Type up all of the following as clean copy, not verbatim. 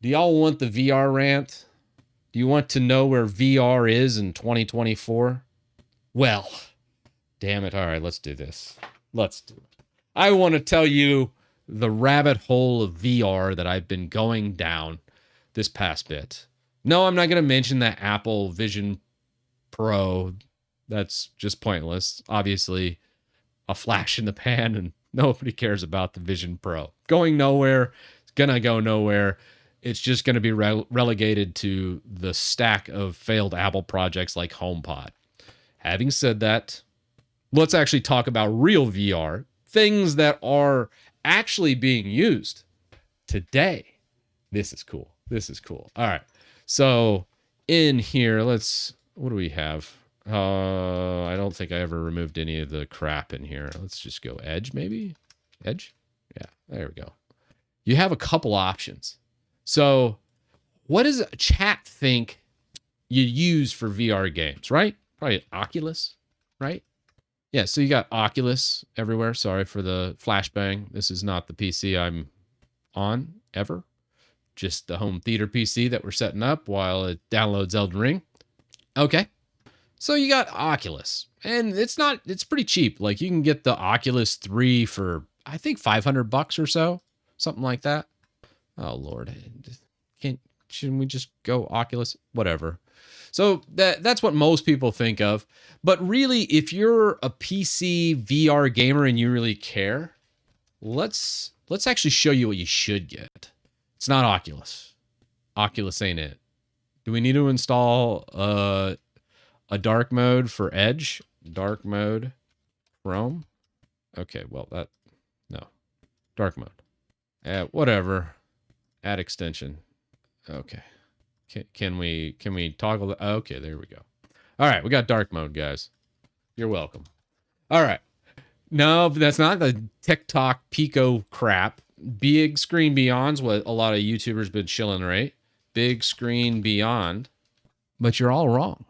Do y'all want the VR rant? Do you want to know where VR is in 2024? Well, damn it. All right, let's do this. Let's do it. I want to tell you the rabbit hole of VR that I've been going down this past bit. No, I'm not going to mention that Apple Vision Pro. That's just pointless. Obviously, a flash in the pan, and nobody cares about the Vision Pro. Going nowhere. It's going to go nowhere. It's just going to be relegated to the stack of failed Apple projects like HomePod. Having said that, let's actually talk about real VR, things that are actually being used today. This is cool. This is cool. All right. So in here, what do we have? I don't think I ever removed any of the crap in here. Let's just go Edge, maybe? Edge? Yeah, there we go. You have a couple options. So what does chat think you use for VR games, right? Probably Oculus, right? Yeah, so you got Oculus everywhere. Sorry for the flashbang. This is not the PC I'm on ever. Just the home theater PC that we're setting up while it downloads Elden Ring. Okay. So you got Oculus. And it's pretty cheap. Like you can get the Oculus 3 for I think $500 or so. Something like that. Oh Lord. Shouldn't we just go Oculus? Whatever. So that's what most people think of. But really, if you're a PC VR gamer and you really care, let's actually show you what you should get. It's not Oculus. Oculus ain't it. Do we need to install a dark mode for Edge? Dark mode, Chrome? Okay, well no. Dark mode. Whatever. Add extension. Okay. Can we toggle the, okay, there we go. All right, we got dark mode, guys. You're welcome. All right. No, that's not the TikTok Pico crap. Big Screen Beyond's what a lot of YouTubers been chilling, right? Big Screen Beyond. But you're all wrong.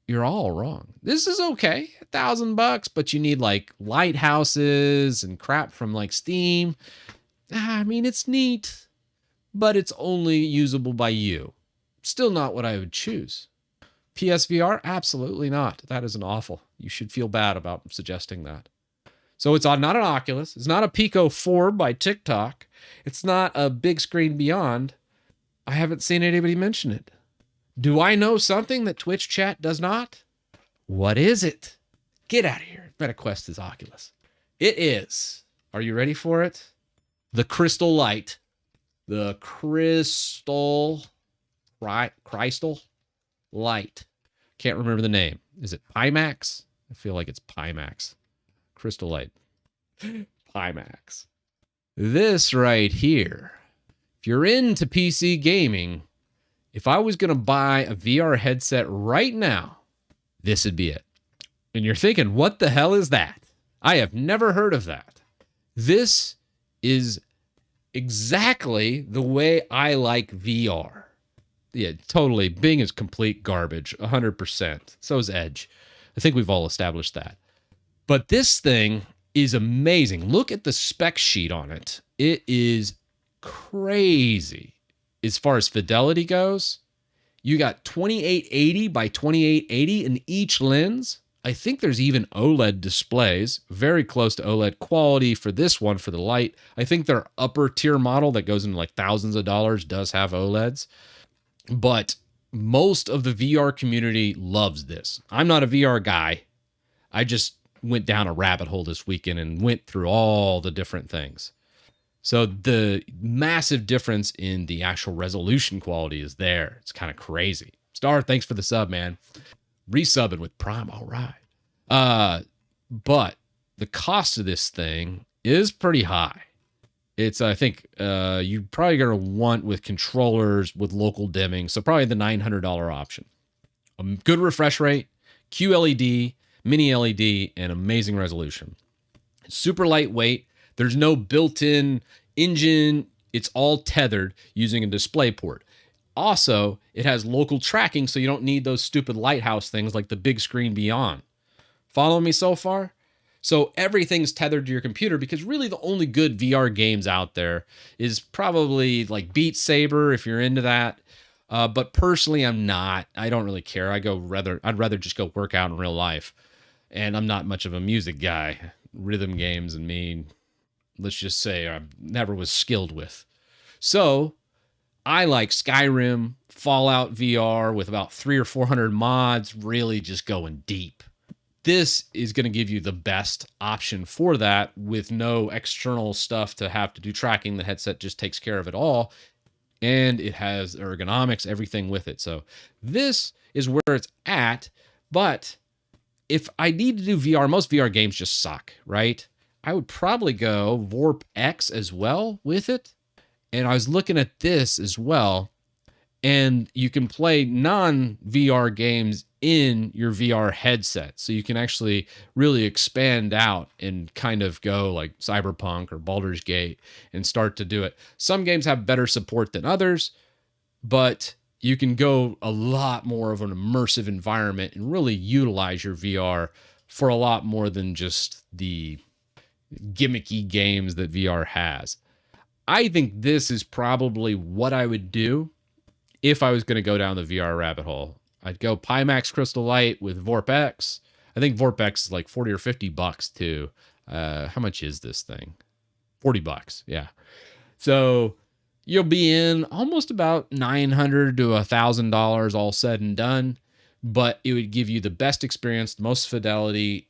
You're all wrong. This is okay, $1,000, but you need like lighthouses and crap from like Steam. I mean, it's neat, but it's only usable by you. Still not what I would choose. PSVR? Absolutely not. That is an awful. You should feel bad about suggesting that. So it's not an Oculus. It's not a Pico 4 by TikTok. It's not a Big Screen Beyond. I haven't seen anybody mention it. Do I know something that Twitch chat does not? What is it? Get out of here. MetaQuest is Oculus. It is. Are you ready for it? The Crystal Light. The Crystal Light. Can't remember the name. Is it Pimax? I feel like it's Pimax. Crystal Light. Pimax. This right here. If you're into PC gaming, if I was going to buy a VR headset right now, this would be it. And you're thinking, what the hell is that? I have never heard of that. This is exactly the way I like VR. Yeah, totally. Bing is complete garbage, 100%. So is Edge. I think we've all established that. But this thing is amazing. Look at the spec sheet on it. It is crazy. As far as fidelity goes, you got 2880 by 2880 in each lens. I think there's even OLED displays, very close to OLED quality for this one for the Light. I think their upper tier model that goes into like thousands of dollars does have OLEDs. But most of the VR community loves this. I'm not a VR guy. I just went down a rabbit hole this weekend and went through all the different things. So the massive difference in the actual resolution quality is there. It's kind of crazy. Star, thanks for the sub, man. Resubbing with Prime, all right. But the cost of this thing is pretty high. It's, I think, you're probably going to want with controllers with local dimming. So probably the $900 option. A good refresh rate, QLED, mini LED, and amazing resolution. It's super lightweight. There's no built-in engine. It's all tethered using a display port. Also, it has local tracking, so you don't need those stupid lighthouse things like the Big Screen Beyond. Follow me so far? So everything's tethered to your computer, because really the only good VR games out there is probably like Beat Saber if you're into that. But personally, I'm not. I don't really care. I'd rather just go work out in real life. And I'm not much of a music guy. Rhythm games and me, let's just say, I never was skilled with. So I like Skyrim, Fallout VR with about 300 or 400 mods, really just going deep. This is going to give you the best option for that with no external stuff to have to do tracking. The headset just takes care of it all. And it has ergonomics, everything with it. So this is where it's at. But if I need to do VR, most VR games just suck, right? I would probably go Vorp X as well with it. And I was looking at this as well. And you can play non-VR games in your VR headset. So you can actually really expand out and kind of go like Cyberpunk or Baldur's Gate and start to do it. Some games have better support than others, but you can go a lot more of an immersive environment and really utilize your VR for a lot more than just the gimmicky games that VR has. I think this is probably what I would do if I was going to go down the VR rabbit hole. I'd go Pimax Crystal Light with Vorp X. I think Vorp X is like 40 or 50 bucks too. How much is this thing? 40 bucks. Yeah. So you'll be in almost about $900 to $1,000 all said and done, but it would give you the best experience, the most fidelity.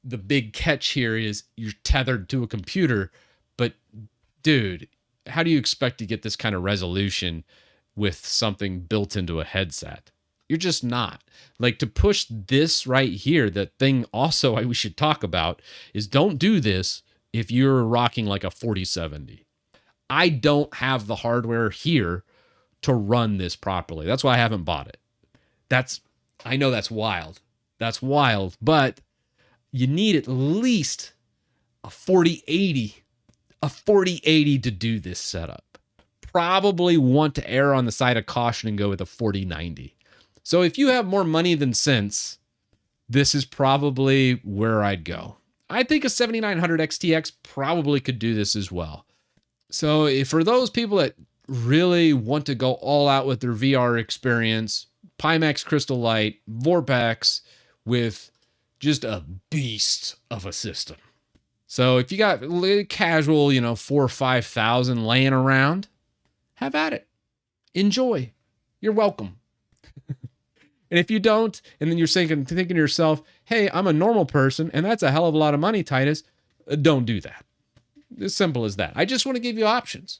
The big catch here is you're tethered to a computer, but dude, how do you expect to get this kind of resolution with something built into a headset? You're just not. Like, to push this right here, the thing also we should talk about is don't do this if you're rocking like a 4070. I don't have the hardware here to run this properly. That's why I haven't bought it. I know that's wild. That's wild, but you need at least a 4080 to do this setup. Probably want to err on the side of caution and go with a 4090. So if you have more money than sense, this is probably where I'd go. I think a 7900 XTX probably could do this as well. So for those people that really want to go all out with their VR experience, Pimax Crystal Light, Vorp X with just a beast of a system. So if you got casual, 4,000 or 5,000 laying around, have at it. Enjoy. You're welcome. And if you don't, and then you're thinking to yourself, hey, I'm a normal person, and that's a hell of a lot of money, Titus, don't do that. As simple as that. I just want to give you options.